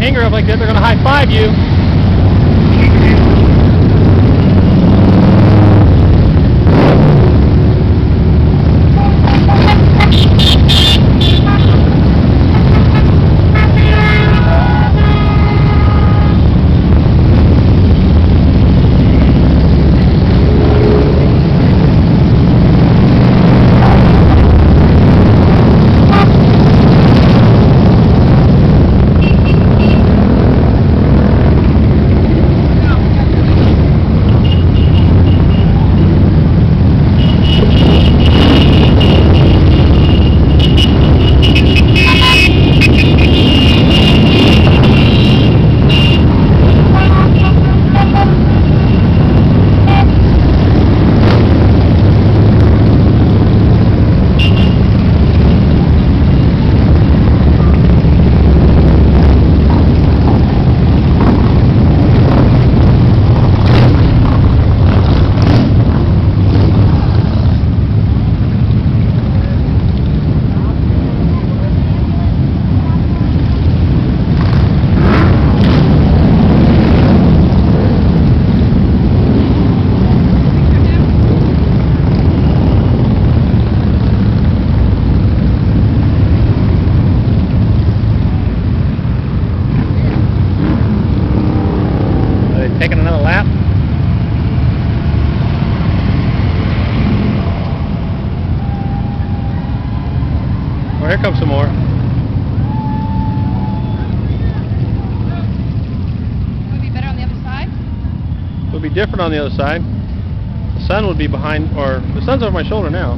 anger up like that, they're going to high-five you. Taking another lap. Well, here comes some more. Would it be better on the other side? It would be different on the other side. The sun would be behind, or the sun's over my shoulder now.